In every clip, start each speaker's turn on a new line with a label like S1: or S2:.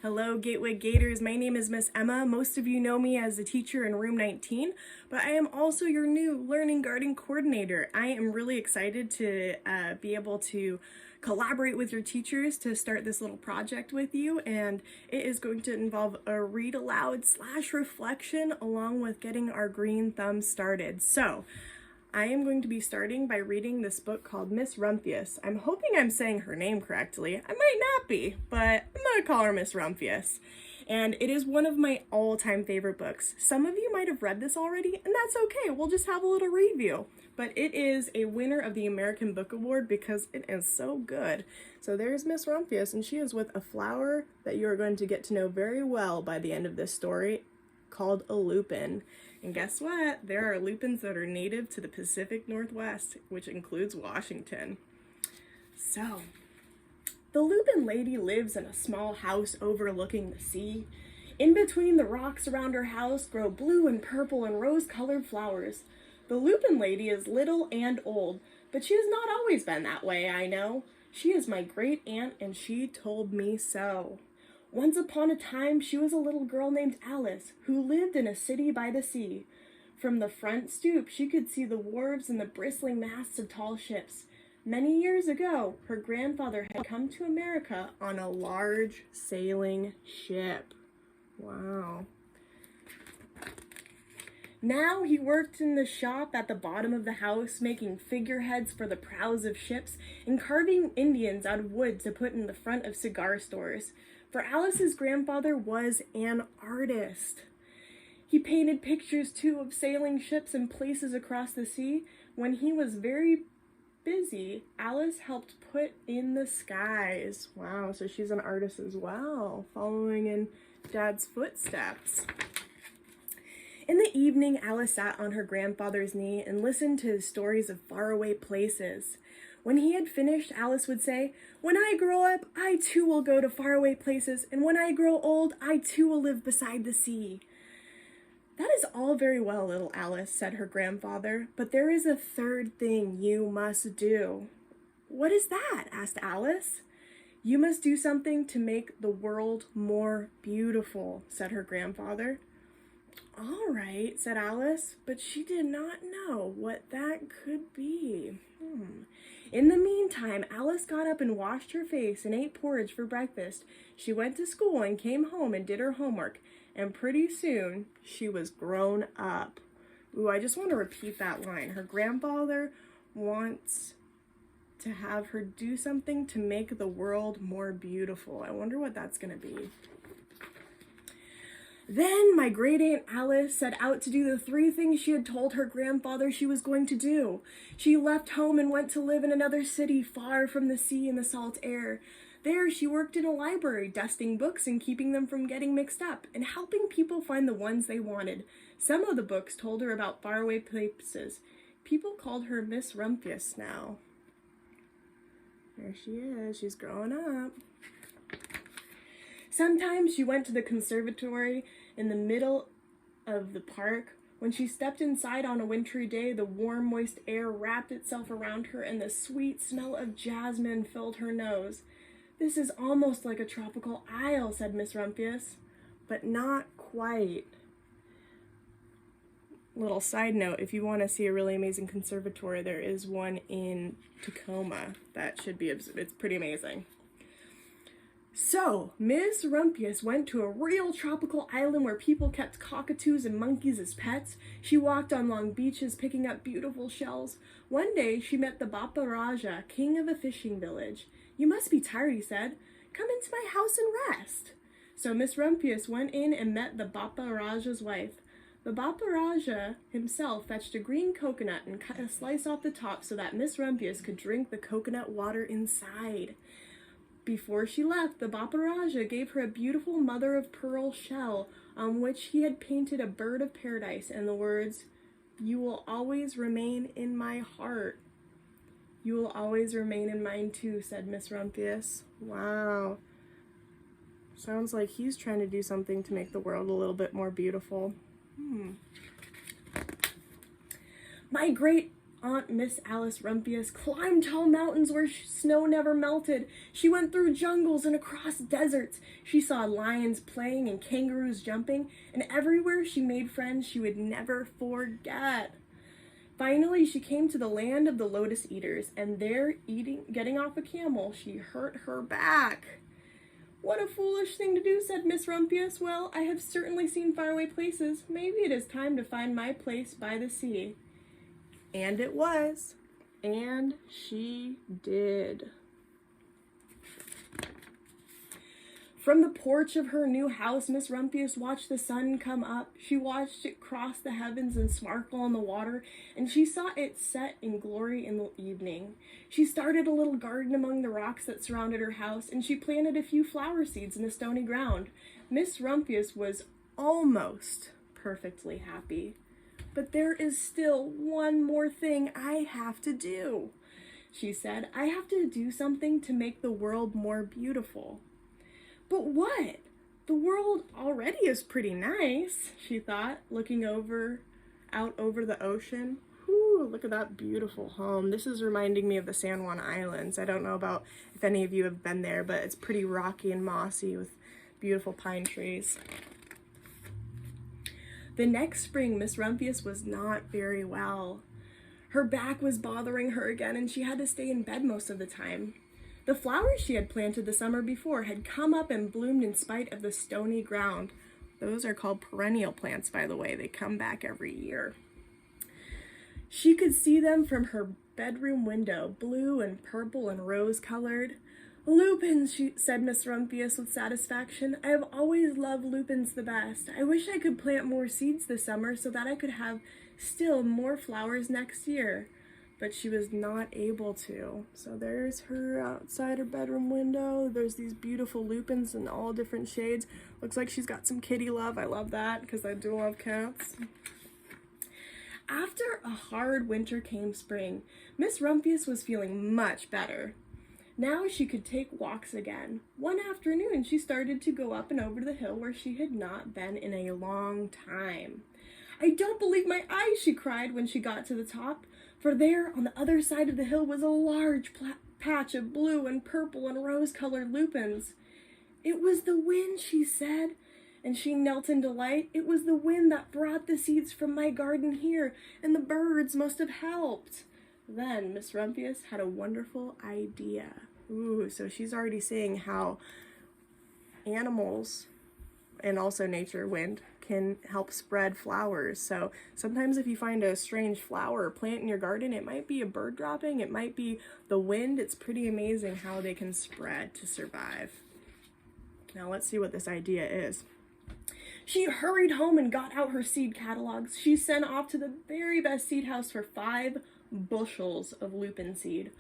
S1: Hello, Gateway Gators. My name is Miss Emma. Most of you know me as a teacher in room 19, but I am also your new Learning Garden Coordinator. I am really excited to be able to collaborate with your teachers to start this little project with you, and it is going to involve a read aloud / reflection along with getting our green thumb started. So I am going to be starting by reading this book called Miss Rumphius. I'm hoping I'm saying her name correctly. I might not be, but I'm going to call her Miss Rumphius. And it is one of my all-time favorite books. Some of you might have read this already, and that's okay. We'll just have a little review. But it is a winner of the American Book Award because it is so good. So there's Miss Rumphius, and she is with a flower that you are going to get to know very well by the end of this story, called a lupin. And guess what? There are lupins that are native to the Pacific Northwest, which includes Washington. So, the lupin lady lives in a small house overlooking the sea. In between the rocks around her house grow blue and purple and rose-colored flowers. The lupin lady is little and old, but she has not always been that way, I know. She is my great aunt, and she told me so. Once upon a time, she was a little girl named Alice, who lived in a city by the sea. From the front stoop, she could see the wharves and the bristling masts of tall ships. Many years ago, her grandfather had come to America on a large sailing ship. Wow. Now he worked in the shop at the bottom of the house, making figureheads for the prows of ships and carving Indians out of wood to put in the front of cigar stores. For Alice's grandfather was an artist. He painted pictures, too, of sailing ships and places across the sea. When he was very busy, Alice helped put in the skies. Wow, so she's an artist as well, following in Dad's footsteps. In the evening, Alice sat on her grandfather's knee and listened to his stories of faraway places. When he had finished, Alice would say, "When I grow up, I too will go to faraway places, and when I grow old, I too will live beside the sea." "That is all very well, little Alice," said her grandfather, "but there is a third thing you must do." "What is that?" asked Alice. "You must do something to make the world more beautiful," said her grandfather. "All right," said Alice, but she did not know what that could be. In the meantime, Alice got up and washed her face and ate porridge for breakfast. She went to school and came home and did her homework, and pretty soon she was grown up. Ooh, I just want to repeat that line. Her grandfather wants to have her do something to make the world more beautiful. I wonder what that's going to be. Then my great aunt Alice set out to do the 3 things she had told her grandfather she was going to do. She left home and went to live in another city far from the sea and the salt air. There she worked in a library, dusting books and keeping them from getting mixed up, and helping people find the ones they wanted. Some of the books told her about faraway places. People called her Miss Rumphius now. There she is, she's growing up. Sometimes she went to the conservatory in the middle of the park. When she stepped inside on a wintry day, the warm, moist air wrapped itself around her and the sweet smell of jasmine filled her nose. "This is almost like a tropical isle," said Miss Rumphius, "but not quite." Little side note, if you want to see a really amazing conservatory, there is one in Tacoma that should be, it's pretty amazing. So, Miss Rumphius went to a real tropical island where people kept cockatoos and monkeys as pets. She walked on long beaches picking up beautiful shells. One day, she met the Bapa Raja, king of a fishing village. "You must be tired," he said. "Come into my house and rest." So Miss Rumphius went in and met the Bapa Raja's wife. The Bapa Raja himself fetched a green coconut and cut a slice off the top so that Miss Rumphius could drink the coconut water inside. Before she left, the Bapa Raja gave her a beautiful mother-of-pearl shell on which he had painted a bird of paradise and the words, "You will always remain in my heart." "You will always remain in mine too," said Miss Rumphius. Wow. Sounds like he's trying to do something to make the world a little bit more beautiful. My great Aunt Miss Alice Rumphius climbed tall mountains where snow never melted. She went through jungles and across deserts. She saw lions playing and kangaroos jumping, and everywhere she made friends she would never forget. Finally, she came to the land of the lotus eaters, and there, getting off a camel, she hurt her back. "What a foolish thing to do," said Miss Rumphius. "Well, I have certainly seen faraway places. Maybe it is time to find my place by the sea." And it was. And she did. From the porch of her new house, Miss Rumphius watched the sun come up. She watched it cross the heavens and sparkle on the water, and she saw it set in glory in the evening. She started a little garden among the rocks that surrounded her house, and she planted a few flower seeds in the stony ground. Miss Rumphius was almost perfectly happy. "But there is still one more thing I have to do," she said. "I have to do something to make the world more beautiful." "But what? The world already is pretty nice," she thought, looking out over the ocean. Ooh, look at that beautiful home. This is reminding me of the San Juan Islands. I don't know about if any of you have been there, but it's pretty rocky and mossy with beautiful pine trees. The next spring, Miss Rumphius was not very well. Her back was bothering her again, and she had to stay in bed most of the time. The flowers she had planted the summer before had come up and bloomed in spite of the stony ground. Those are called perennial plants, by the way. They come back every year. She could see them from her bedroom window, blue and purple and rose-colored. "Lupins," said Miss Rumphius with satisfaction. "I have always loved lupins the best. I wish I could plant more seeds this summer so that I could have still more flowers next year." But she was not able to. So there's her outside her bedroom window. There's these beautiful lupins in all different shades. Looks like she's got some kitty love. I love that because I do love cats. After a hard winter came spring. Miss Rumphius was feeling much better. Now she could take walks again. One afternoon, she started to go up and over the hill where she had not been in a long time. "I don't believe my eyes," she cried when she got to the top. For there, on the other side of the hill, was a large patch of blue and purple and rose-colored lupins. "It was the wind," she said, and she knelt in delight. "It was the wind that brought the seeds from my garden here, and the birds must have helped." Then Miss Rumphius had a wonderful idea. Ooh, so she's already seeing how animals and also nature, wind, can help spread flowers. So sometimes if you find a strange flower or plant in your garden, it might be a bird dropping, it might be the wind. It's pretty amazing how they can spread to survive. Now let's see what this idea is. She hurried home and got out her seed catalogs. She sent off to the very best seed house for 5 bushels of lupin seed.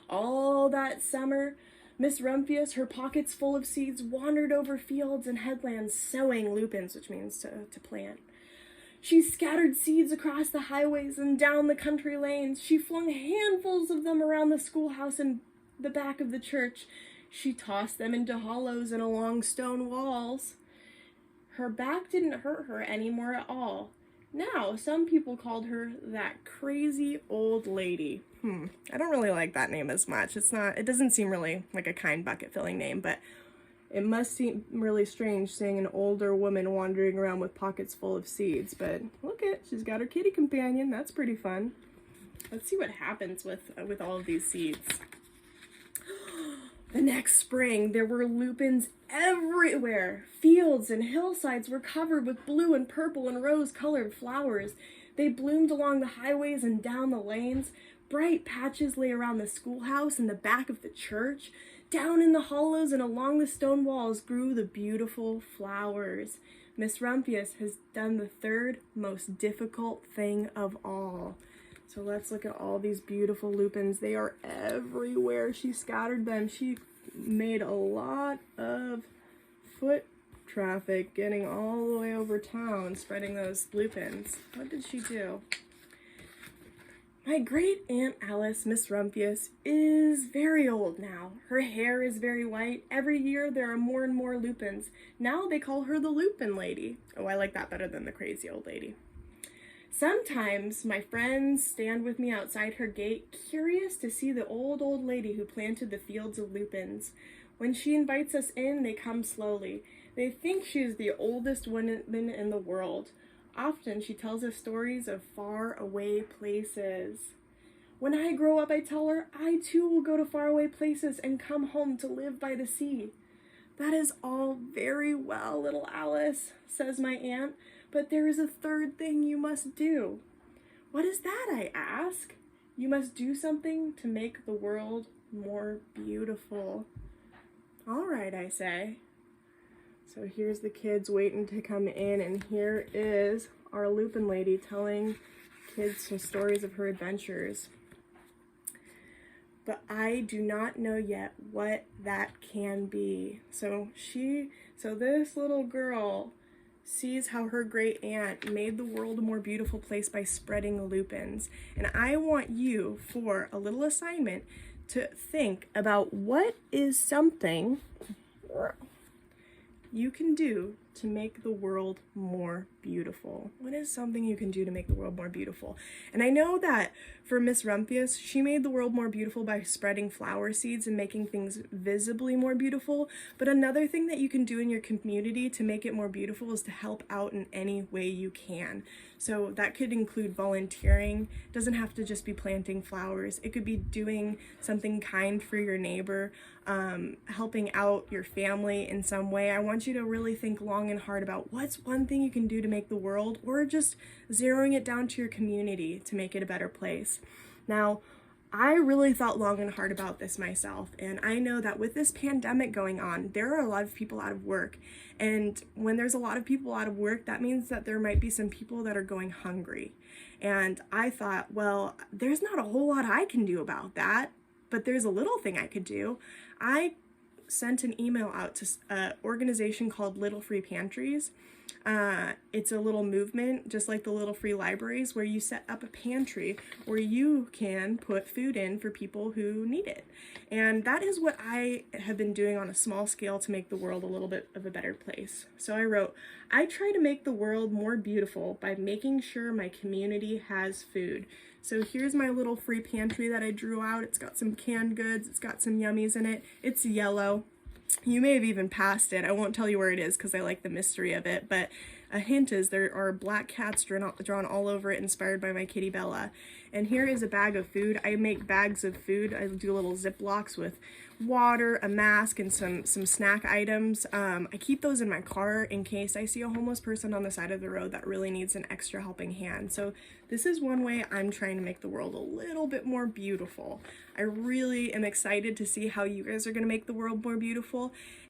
S1: All that summer, Miss Rumphius, her pockets full of seeds, wandered over fields and headlands sowing lupins, which means to plant. She scattered seeds across the highways and down the country lanes. She flung handfuls of them around the schoolhouse and the back of the church. She tossed them into hollows and along stone walls. Her back didn't hurt her anymore at all. Now, some people called her that crazy old lady. I don't really like that name as much. It doesn't seem really like a kind bucket filling name, but it must seem really strange seeing an older woman wandering around with pockets full of seeds. But look she's got her kitty companion. That's pretty fun. Let's see what happens with all of these seeds. The next spring, there were lupins everywhere. Fields and hillsides were covered with blue and purple and rose-colored flowers. They bloomed along the highways and down the lanes. Bright patches lay around the schoolhouse and the back of the church. Down in the hollows and along the stone walls grew the beautiful flowers. Miss Rumphius has done the third most difficult thing of all. So let's look at all these beautiful lupins. They are everywhere. She scattered them. She made a lot of foot traffic getting all the way over town, spreading those lupins. What did she do? My great Aunt Alice, Miss Rumphius, is very old now. Her hair is very white. Every year there are more and more lupins. Now they call her the Lupin Lady. Oh, I like that better than the crazy old lady. Sometimes my friends stand with me outside her gate, curious to see the old lady who planted the fields of lupins. When she invites us in, they come slowly. They think she is the oldest woman in the world. Often she tells us stories of far away places. When I grow up, I tell her, I too will go to faraway places and come home to live by the sea. That is all very well, little Alice, says my aunt, but there is a third thing you must do. What is that, I ask? You must do something to make the world more beautiful. All right, I say. So here's the kids waiting to come in, and here is our Lupin lady telling kids some stories of her adventures. But I do not know yet what that can be. So this little girl sees how her great aunt made the world a more beautiful place by spreading lupins. And I want you, for a little assignment, to think about what is something you can do to make the world more beautiful. What is something you can do to make the world more beautiful? And I know that for Miss Rumphius, she made the world more beautiful by spreading flower seeds and making things visibly more beautiful. But another thing that you can do in your community to make it more beautiful is to help out in any way you can. So that could include volunteering. It doesn't have to just be planting flowers. It could be doing something kind for your neighbor, helping out your family in some way. I want you to really think long and hard about what's one thing you can do to make the world, or just zeroing it down to your community to make it a better place. Now, I really thought long and hard about this myself, and I know that with this pandemic going on, there are a lot of people out of work. And when there's a lot of people out of work, that means that there might be some people that are going hungry. And I thought, well, there's not a whole lot I can do about that, but there's a little thing I could do. I sent an email out to an organization called Little Free Pantries. It's a little movement, just like the Little Free Libraries, where you set up a pantry where you can put food in for people who need it. And that is what I have been doing on a small scale to make the world a little bit of a better place. So I wrote, I try to make the world more beautiful by making sure my community has food. So here's my little free pantry that I drew out. It's got some canned goods, it's got some yummies in it. It's yellow. You may have even passed it. I won't tell you where it is because I like the mystery of it, but a hint is there are black cats drawn all over it, inspired by my kitty Bella. And here is a bag of food. I make bags of food. I do little Ziplocs with water, a mask, and some snack items. I keep those in my car in case I see a homeless person on the side of the road that really needs an extra helping hand. So this is one way I'm trying to make the world a little bit more beautiful. I really am excited to see how you guys are going to make the world more beautiful.